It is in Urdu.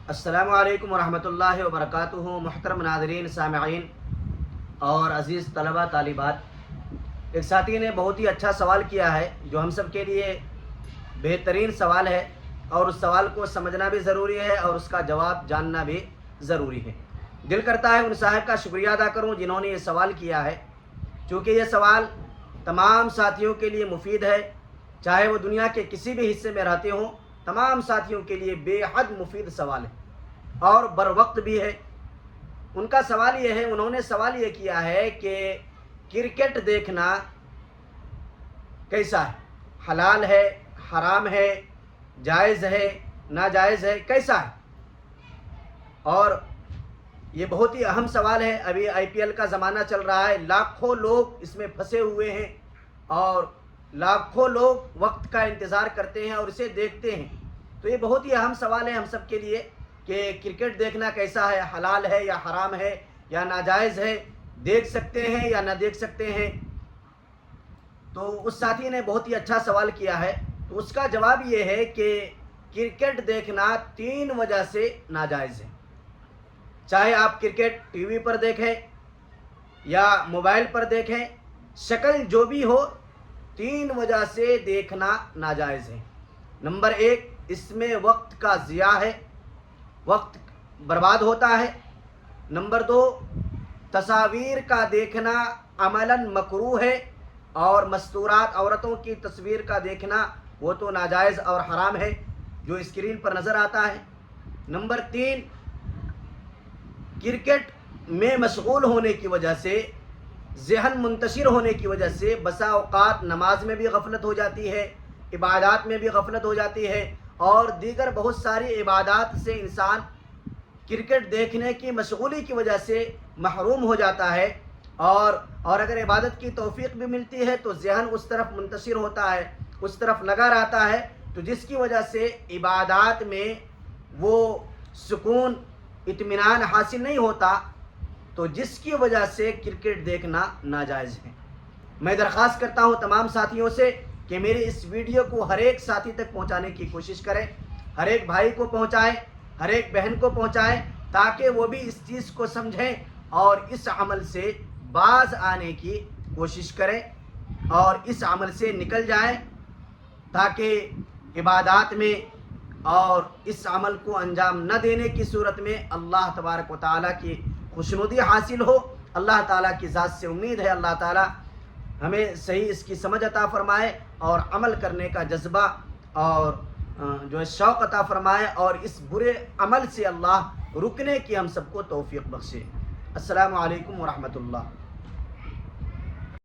السلام علیکم ورحمۃ اللہ وبرکاتہ۔ محترم ناظرین، سامعین اور عزیز طلبہ طالبات، ایک ساتھی نے بہت ہی اچھا سوال کیا ہے جو ہم سب کے لیے بہترین سوال ہے، اور اس سوال کو سمجھنا بھی ضروری ہے اور اس کا جواب جاننا بھی ضروری ہے۔ دل کرتا ہے ان صاحب کا شکریہ ادا کروں جنہوں نے یہ سوال کیا ہے، چونکہ یہ سوال تمام ساتھیوں کے لیے مفید ہے، چاہے وہ دنیا کے کسی بھی حصے میں رہتے ہوں، تمام ساتھیوں کے لیے بے حد مفید سوال ہے اور بر وقت بھی ہے۔ ان کا سوال یہ ہے، انہوں نے سوال یہ کیا ہے کہ کرکٹ دیکھنا کیسا ہے؟ حلال ہے، حرام ہے، جائز ہے، ناجائز ہے، کیسا ہے؟ اور یہ بہت ہی اہم سوال ہے۔ ابھی آئی پی ایل کا زمانہ چل رہا ہے، لاکھوں لوگ اس میں پھنسے ہوئے ہیں اور لاکھوں لوگ وقت کا انتظار کرتے ہیں اور اسے دیکھتے ہیں۔ تو یہ بہت ہی اہم سوال ہے ہم سب کے لیے کہ کرکٹ دیکھنا کیسا ہے، حلال ہے یا حرام ہے یا ناجائز ہے، دیکھ سکتے ہیں یا نہ دیکھ سکتے ہیں۔ تو اس ساتھی نے بہت ہی اچھا سوال کیا ہے، تو اس کا جواب یہ ہے کہ کرکٹ دیکھنا 3 وجہ سے ناجائز ہے۔ چاہے آپ کرکٹ ٹی وی پر دیکھیں یا موبائل پر دیکھیں، شکل جو بھی ہو، 3 وجہ سے دیکھنا ناجائز ہے۔ نمبر 1، اس میں وقت کا ضیاع ہے، وقت برباد ہوتا ہے۔ نمبر 2، تصاویر کا دیکھنا عملاً مکروہ ہے، اور مستورات عورتوں کی تصویر کا دیکھنا وہ تو ناجائز اور حرام ہے جو اسکرین پر نظر آتا ہے۔ نمبر 3، کرکٹ میں مشغول ہونے کی وجہ سے، ذہن منتشر ہونے کی وجہ سے بسا اوقات نماز میں بھی غفلت ہو جاتی ہے، عبادات میں بھی غفلت ہو جاتی ہے، اور دیگر بہت ساری عبادات سے انسان کرکٹ دیکھنے کی مشغولی کی وجہ سے محروم ہو جاتا ہے، اور اگر عبادت کی توفیق بھی ملتی ہے تو ذہن اس طرف منتشر ہوتا ہے، اس طرف لگا رہتا ہے، تو جس کی وجہ سے عبادات میں وہ سکون، اطمینان حاصل نہیں ہوتا، تو جس کی وجہ سے کرکٹ دیکھنا ناجائز ہے۔ میں درخواست کرتا ہوں تمام ساتھیوں سے کہ میری اس ویڈیو کو ہر ایک ساتھی تک پہنچانے کی کوشش کریں، ہر ایک بھائی کو پہنچائیں، ہر ایک بہن کو پہنچائیں، تاکہ وہ بھی اس چیز کو سمجھیں اور اس عمل سے باز آنے کی کوشش کریں اور اس عمل سے نکل جائیں، تاکہ عبادات میں اور اس عمل کو انجام نہ دینے کی صورت میں اللہ تبارک و تعالیٰ کی خوشنودی حاصل ہو۔ اللہ تعالیٰ کی ذات سے امید ہے اللہ تعالیٰ ہمیں صحیح اس کی سمجھ عطا فرمائے اور عمل کرنے کا جذبہ اور جو ہے شوق عطا فرمائے، اور اس برے عمل سے اللہ رکنے کی ہم سب کو توفیق بخشے۔ السلام علیکم ورحمۃ اللہ۔